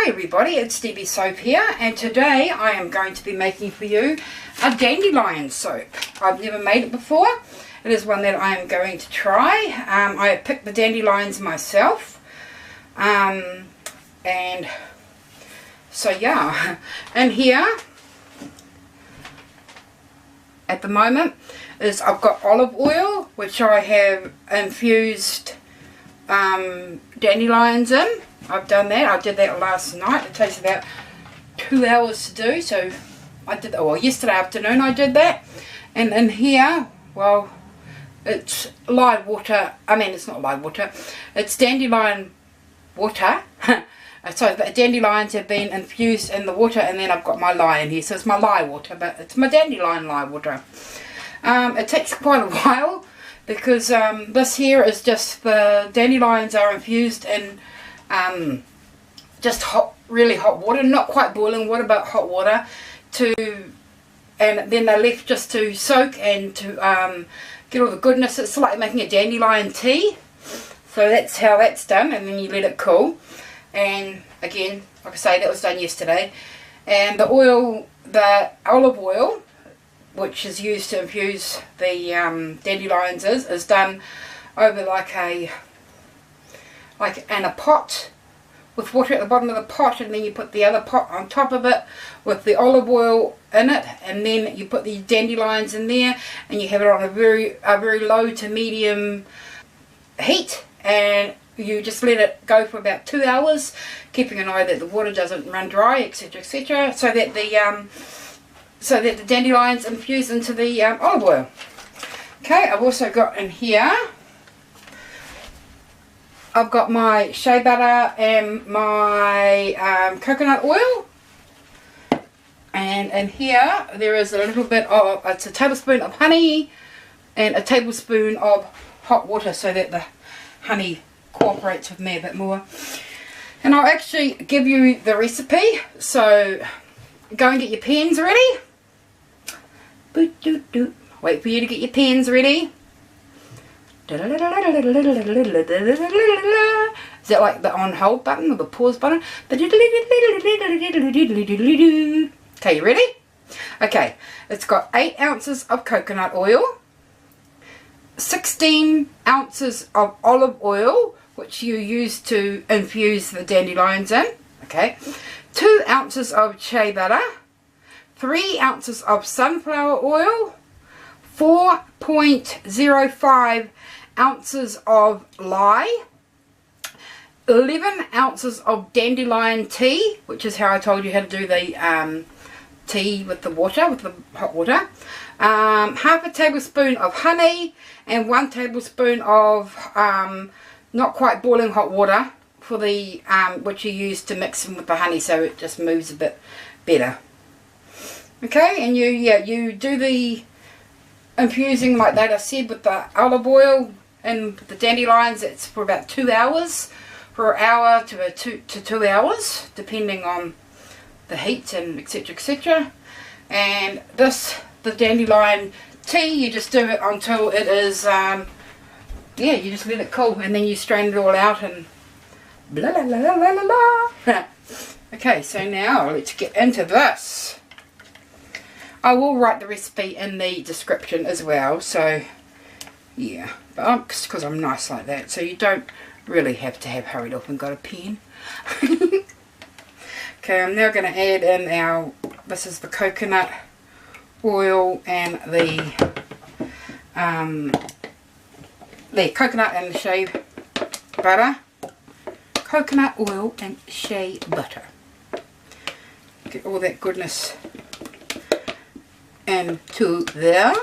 everybody, it's Stevie Soap here, and today I am going to be making for you a dandelion soap. I've never made it before. It is one that I am going to try. I picked the dandelions myself, and so yeah, and here at the moment is I've got olive oil, which I have infused dandelions in. I've done that. I did that last night. It takes about 2 hours to do, so I did that. Well, yesterday afternoon I did that. And in here, well, it's live water. I mean, it's not live water. It's dandelion water. So the dandelions have been infused in the water, and then I've got my lye in here. So it's my lye water, but it's my dandelion lye water. It takes quite a while because this here is just the dandelions are infused in just hot, really hot water, not quite boiling water, but hot water, and then they're left just to soak and to get all the goodness. It's like making a dandelion tea. So that's how that's done, and then you let it cool. And again, like I say, that was done yesterday. And the oil, the olive oil, which is used to infuse the dandelions, is done over in a pot with water at the bottom of the pot, and then you put the other pot on top of it with the olive oil in it, and then you put the dandelions in there, and you have it on a very low to medium heat, and you just let it go for about 2 hours, keeping an eye that the water doesn't run dry, etc., etc., so that the dandelions infuse into the olive oil. Okay, I've also got in here, I've got my shea butter and my coconut oil, and in here there is a little bit of, it's a tablespoon of honey and a tablespoon of hot water, so that the honey cooperates with me a bit more. And I'll actually give you the recipe, so go and get your pens ready. Wait for you to get your pens ready. Is that like the on hold button or the pause button? Okay, you ready? Okay, it's got 8 ounces of coconut oil, 16 ounces of olive oil, which you use to infuse the dandelions in. Okay, 2 ounces of shea butter, 3 ounces of sunflower oil, 4.05 ounces of lye, 11 ounces of dandelion tea, which is how I told you how to do the tea with the water, with the hot water, half a tablespoon of honey, and 1 tablespoon of not quite boiling hot water for the which you use to mix in with the honey, so it just moves a bit better. Okay, and you do the infusing like that I said with the olive oil and the dandelions. It's for about 2 hours, for an hour to 2 hours, depending on the heat and etc., etc. And the dandelion tea, you just do it until it is you just let it cool, and then you strain it all out and blah blah blah blah blah blah. Okay, so now let's get into this. I will write the recipe in the description as well, so yeah, but because I'm nice like that, so you don't really have to have hurried up and got a pen. Okay, I'm now going to add in this is the coconut oil and the coconut and the shea butter. Coconut oil and shea butter. Get all that goodness into there.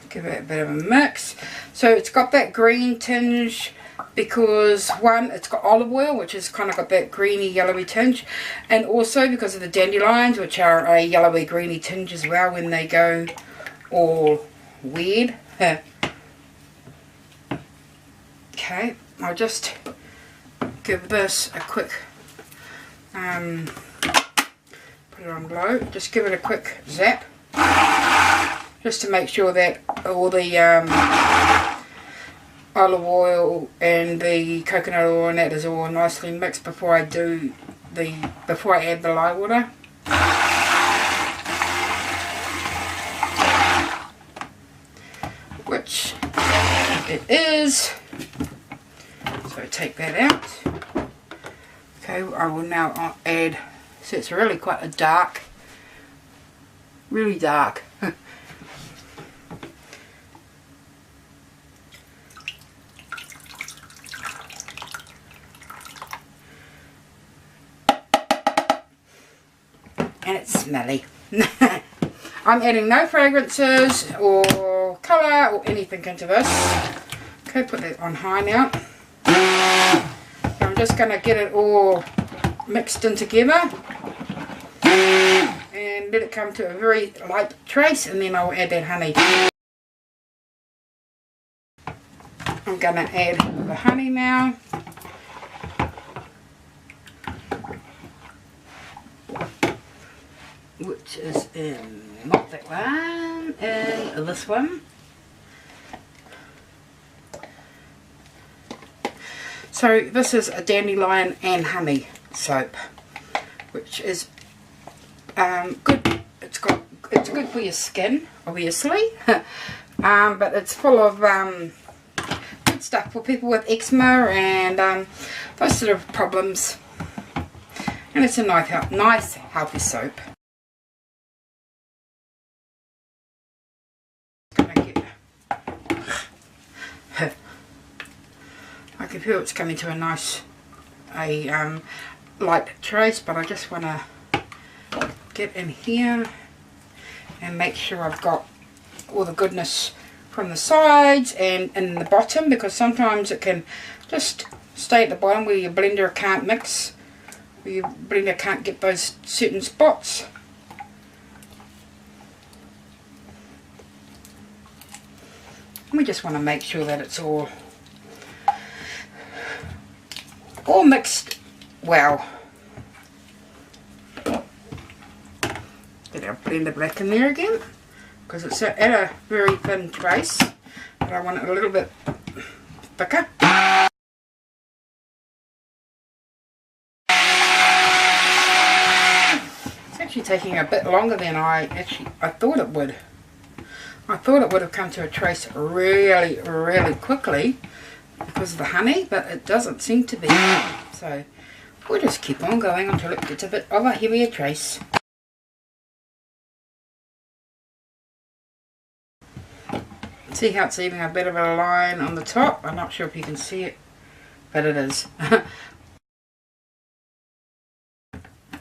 Give it a bit of a mix. So it's got that green tinge because one, it's got olive oil, which has kind of got that greeny yellowy tinge, and also because of the dandelions, which are a yellowy greeny tinge as well when they go all weird. Okay, I'll just give this a quick put it on low, just give it a quick zap. just to make sure that all the olive oil and the coconut oil and that is all nicely mixed before I add the lye water. Which it is. So take that out. Okay, I will now add, so it's really quite a dark, really dark. And it's smelly. I'm adding no fragrances or colour or anything into this. Okay, put that on high now. So I'm just going to get it all mixed in together and let it come to a very light trace, and then I'll add that honey. I'm going to add the honey now. Which is in, not that one, in this one. So this is a dandelion and honey soap, which is good. It's good for your skin, obviously, but it's full of good stuff for people with eczema and those sort of problems. And it's a nice healthy soap. I can feel it's coming to a nice, light trace, but I just want to get in here and make sure I've got all the goodness from the sides and in the bottom, because sometimes it can just stay at the bottom where your blender can't mix, where your blender can't get those certain spots. We just want to make sure that it's all mixed well. Get our blender back in there again, because it's at a very thin trace, but I want it a little bit thicker. It's actually taking a bit longer than I thought it would. I thought it would have come to a trace really, really quickly because of the honey, but it doesn't seem to be. So we'll just keep on going until it gets a bit of a heavier trace. See how it's leaving a bit of a line on the top? I'm not sure if you can see it, but it is. And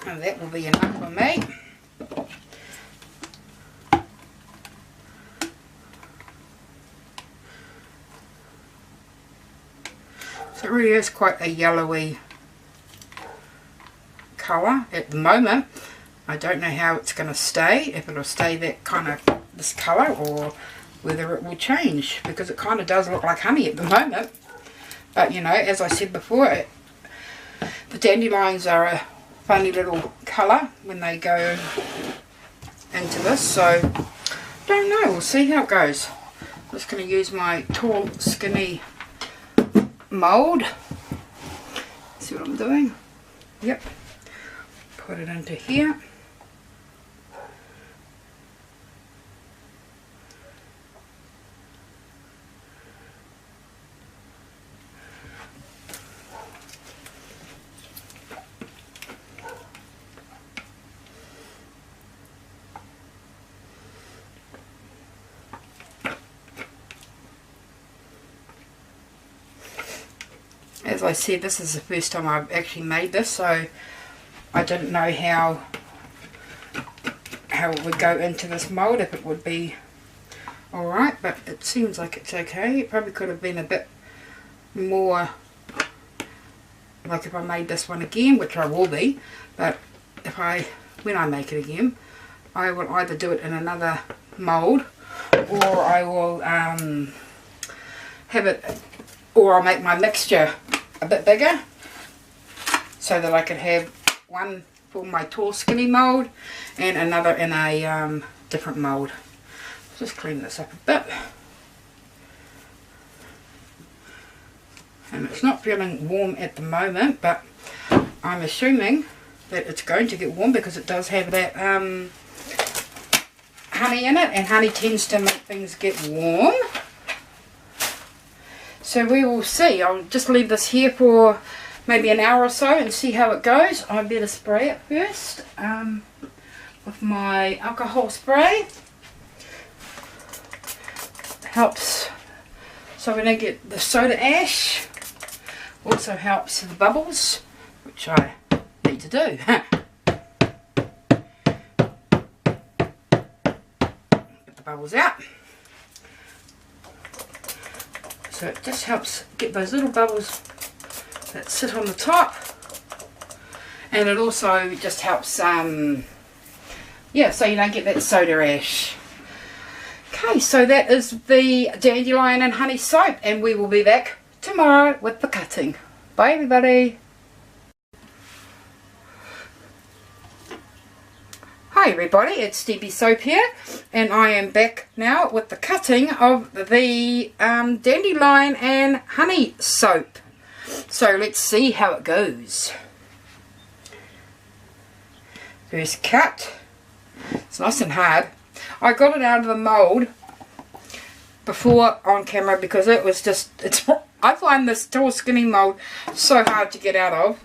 that will be enough for me. So it really is quite a yellowy colour at the moment. I don't know how it's going to stay, if it'll stay that kind of this colour or whether it will change, because it kind of does look like honey at the moment. But you know, as I said before, the dandelions are a funny little colour when they go into this, so don't know, we'll see how it goes. I'm just going to use my tall skinny mould. See what I'm doing? Yep. Put it into here. As I said, this is the first time I've actually made this, so I didn't know how it would go into this mould, if it would be alright, but it seems like it's okay. It probably could have been a bit more, like if I made this one again, which I will be, but when I make it again, I will either do it in another mould, or I will I'll make my mixture a bit bigger, so that I could have one for my tall skinny mould and another in a different mould. Just clean this up a bit. And it's not feeling warm at the moment, but I'm assuming that it's going to get warm because it does have that honey in it, and honey tends to make things get warm. So we will see. I'll just leave this here for maybe an hour or so and see how it goes. I better spray it first with my alcohol spray. Helps so we don't get the soda ash. Also helps the bubbles, which I need to do. Get the bubbles out. So it just helps get those little bubbles that sit on the top, and it also just helps yeah, so you don't get that soda ash. Okay, so that is the dandelion and honey soap, and we will be back tomorrow with the cutting. Bye everybody. Hi everybody, it's Debbie Soap here, and I am back now with the cutting of the dandelion and honey soap. So let's see how it goes. First cut. It's nice and hard. I got it out of the mould before on camera because it was just, I find this tall skinny mould so hard to get out of.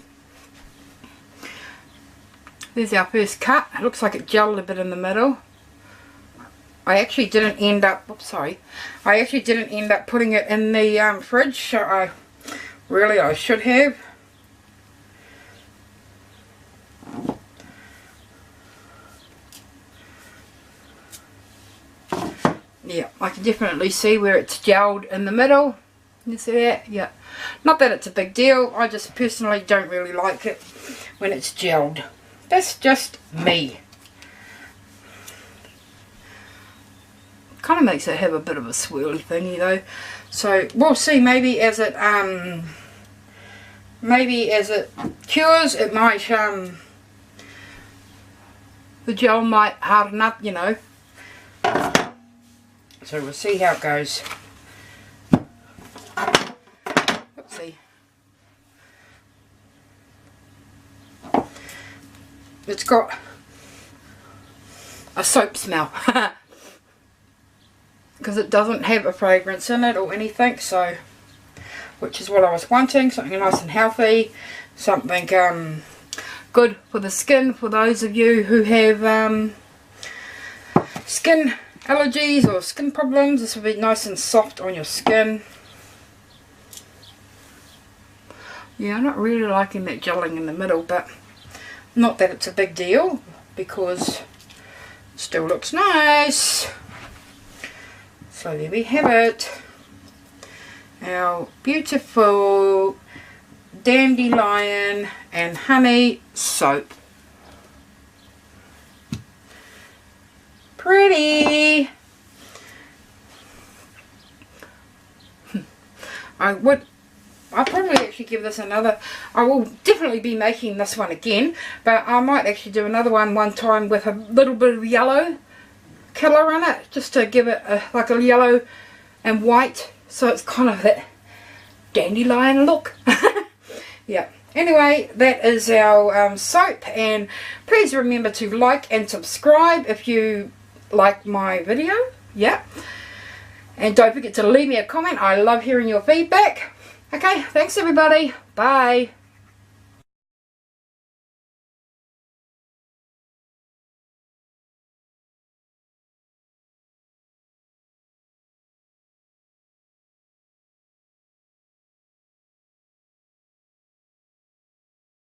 There's our first cut. It looks like it gelled a bit in the middle. I actually didn't end up, I actually didn't end up putting it in the fridge, so I should have. Yeah, I can definitely see where it's gelled in the middle. You see that? Yeah. Not that it's a big deal, I just personally don't really like it when it's gelled. That's just me. Kind of makes it have a bit of a swirly thingy though. So we'll see, maybe as it cures, it might the gel might harden up, you know. So we'll see how it goes. Oopsie. It's got a soap smell because it doesn't have a fragrance in it or anything, so which is what I was wanting, something nice and healthy, something good for the skin for those of you who have skin allergies or skin problems. This will be nice and soft on your skin. Yeah, I'm not really liking that gelling in the middle, but not that it's a big deal because it still looks nice. So there we have it. Our beautiful dandelion and honey soap. Pretty. I'll probably actually give this another. I will definitely be making this one again, but I might actually do another one time with a little bit of yellow colour in it, just to give it like a yellow and white, so it's kind of that dandelion look. Yeah. Anyway, that is our soap, and please remember to like and subscribe if you like my video. Yeah. And don't forget to leave me a comment. I love hearing your feedback. Okay, thanks everybody. Bye.